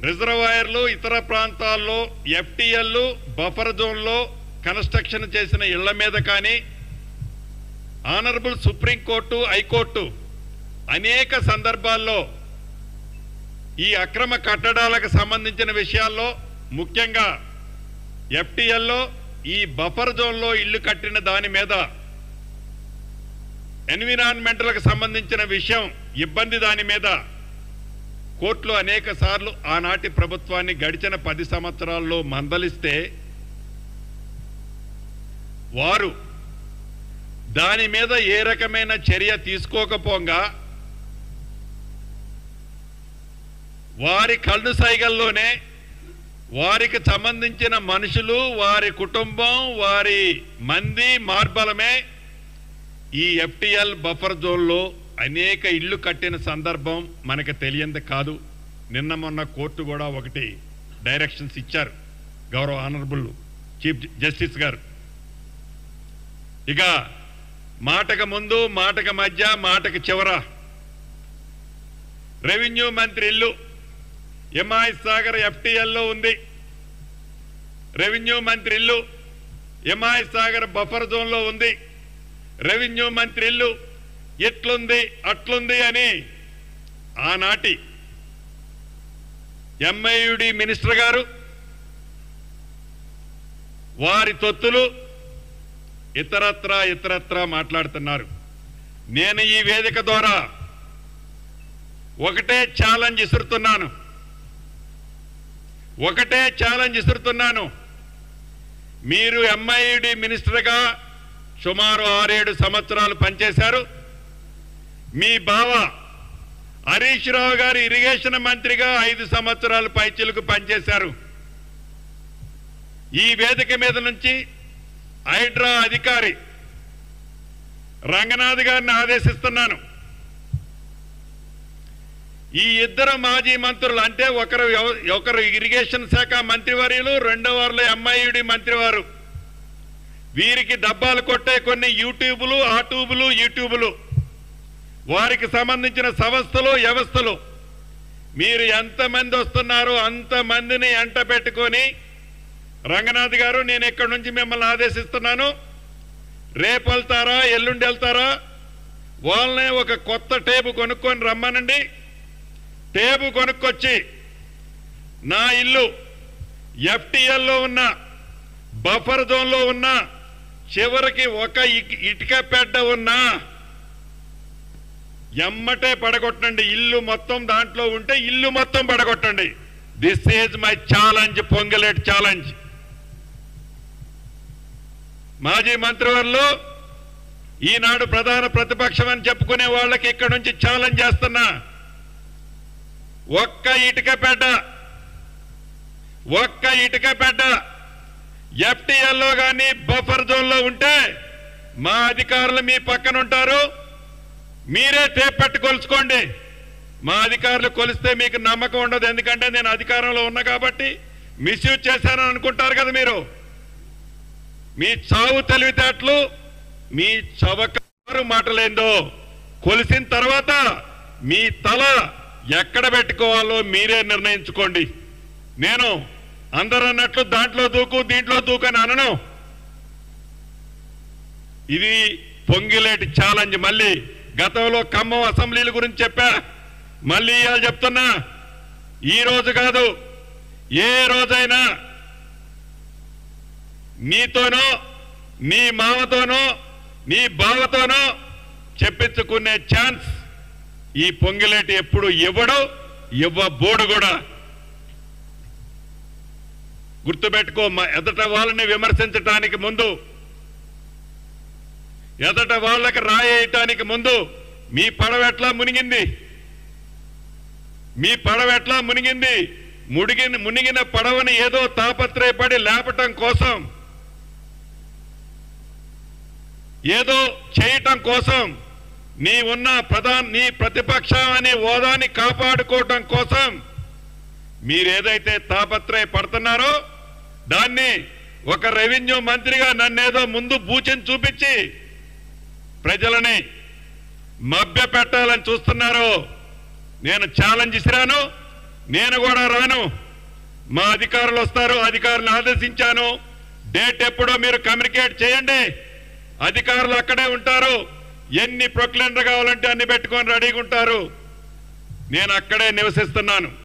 రిజర్వాయర్లు ఇతర ప్రాంతాల్లో ఎఫ్టీఎల్ బఫర్ జోన్లో కన్స్ట్రక్షన్ చేసిన ఇళ్ల మీద కానీ ఆనరబుల్ సుప్రీంకోర్టు హైకోర్టు అనేక సందర్భాల్లో ఈ అక్రమ కట్టడాలకు సంబంధించిన విషయాల్లో ముఖ్యంగా ఎఫ్టీఎల్లో ఈ బఫర్ జోన్లో ఇల్లు కట్టిన దాని మీద ఎన్విరాన్మెంటల్కి సంబంధించిన విషయం ఇబ్బంది దాని మీద కోర్టులో అనేక సార్లు ఆనాటి ప్రభుత్వాన్ని గడిచిన 10 సంవత్సరాల్లో మందలిస్తే వారు దాని మీద ఏ రకమైన చర్య తీసుకోకపోగా వారి కళ్ళు సైగల్లోనే వారికి సంబంధించిన మనుషులు వారి కుటుంబం వారి మంది మార్బలమే ఈ ఎఫ్టీఎల్ బఫర్ జోన్లో అనేక ఇళ్ళు కట్టిన సందర్భం మనకు తెలియంది కాదు. నిన్న మొన్న కోర్టు కూడా ఒకటి డైరెక్షన్స్ ఇచ్చారు గౌరవ ఆనరబుల్ చీఫ్ జస్టిస్ గారు. ఇక మాటకు ముందు మాటకు మధ్య మాటకు చివర రెవెన్యూ మంత్రి ఇల్లు ఎంఐఎస్ సాగర్ ఎఫ్టీఎల్లో ఉంది. రెవెన్యూ మంత్రి ఇల్లు ఎంఐఎస్ సాగర్ బఫర్ జోన్లో ఉంది. రెవెన్యూ మంత్రి ఇల్లు ఎట్లుంది అట్లుంది అని ఆనాటి ఎంఐయుడి మినిస్టర్ గారు వారి తొత్తులు ఇతరత్రా మాట్లాడుతున్నారు. నేను ఈ వేదిక ద్వారా ఒకటే ఛాలెంజ్ ఇస్తున్నాను. మీరు ఎంఐయుడి మినిస్టర్గా సుమారు 6-7 సంవత్సరాలు పనిచేశారు. మీ బావ హరీష్ రావు గారు ఇరిగేషన్ మంత్రిగా 5 సంవత్సరాలు పైచిలకు పనిచేశారు. ఈ వేదిక మీద నుంచి హైడ్రా అధికారి రంగనాథ్ గారిని ఆదేశిస్తున్నాను. ఈ ఇద్దరు మాజీ మంత్రులు అంటే ఒకరు ఇరిగేషన్ శాఖ మంత్రివర్యులు, రెండో వారిలో ఎంఐయుడి మంత్రివారు, వీరికి డబ్బాలు కొట్టే కొన్ని యూట్యూబులు వారికి సంబంధించిన సంస్థలు వ్యవస్థలు మీరు ఎంతమంది వస్తున్నారో అంతమందిని ఎంట పెట్టుకొని రంగనాథ్ గారు నేను ఇక్కడి నుంచి మిమ్మల్ని ఆదేశిస్తున్నాను. రేపు వెళ్తారా ఎల్లుండి వెళ్తారా వాళ్ళనే ఒక కొత్త టేబు కొనుక్కొని రమ్మనండి. టేబు కొనుక్కొచ్చి నా ఇల్లు ఎఫ్టీఎల్లో ఉన్న బఫర్ జోన్లో ఉన్న చివరికి ఒక ఇటుక పెడ్డ ఉన్నా ఎమ్మటే పడగొట్టండి. ఇల్లు మొత్తం దాంట్లో ఉంటే ఇల్లు మొత్తం పడగొట్టండి. This is my challenge, Ponguleti challenge. మాజీ మంత్రివర్యులు ఈనాడు ప్రధాన ప్రతిపక్షం అని చెప్పుకునే వాళ్ళకి ఇక్కడి నుంచి ఛాలెంజ్ చేస్తున్నా. ఒక్క ఇటుక పెడ్డ ఎఫ్టీఎల్లో కానీ బఫర్ జోన్లో ఉంటే మా అధికారులు మీ పక్కన ఉంటారు. మీరే టేప్ పెట్టి కొలుచుకోండి. మా అధికారులు కొలిస్తే మీకు నమ్మకం ఉండదు. ఎందుకంటే నేను అధికారంలో ఉన్నా కాబట్టి మిస్యూజ్ చేశానని అనుకుంటారు కదా మీరు. మీ చావు తెలివితేటలు, మీ చవకారు మాటలేందో కొలిసిన తర్వాత మీ తల ఎక్కడ పెట్టుకోవాలో మీరే నిర్ణయించుకోండి. నేను అందరూ అన్నట్లు దాంట్లో దూకు దీంట్లో దూకు అని అనను. ఇది పొంగిలేటి ఛాలెంజ్. మళ్ళీ గతంలో ఖమ్మం అసెంబ్లీల గురించి చెప్పా, మళ్ళీ ఇవాళ చెప్తున్నా. ఈ రోజు కాదు, ఏ రోజైనా నీతోనో నీ మామతోనో నీ బావతోనో చెప్పించుకునే ఛాన్స్ ఈ పొంగిలేటి ఎప్పుడు ఇవ్వబోడు కూడా. గుర్తుపెట్టుకో, ఎదట వాళ్ళని విమర్శించటానికి ముందు, ఎదట వాళ్ళకి రాయేయటానికి ముందు మీ పడవ ఎట్లా మునిగింది. మునిగిన పడవని ఏదో తాపత్రయపడి లేపటం కోసం, ఏదో చేయటం కోసం, నీ ప్రతిపక్షాన్ని హోదాని కాపాడుకోవటం కోసం మీరేదైతే తాపత్రయపడుతున్నారో దాన్ని ఒక రెవెన్యూ మంత్రిగా నన్నేదో ముందు బూచిని చూపించి ప్రజలని మభ్య పెట్టాలని చూస్తున్నారో నేను ఛాలెంజ్ ఇసిరాను. నేను కూడా రాను, మా అధికారులు వస్తారు, అధికారులను ఆదేశించాను. డేట్ ఎప్పుడో మీరు కమ్యూనికేట్ చేయండి, అధికారులు అక్కడే ఉంటారు. ఎన్ని ప్రొక్లైన్లు కావాలంటే అన్ని పెట్టుకొని రెడీగా ఉంటారు. నేను అక్కడే నివసిస్తున్నాను.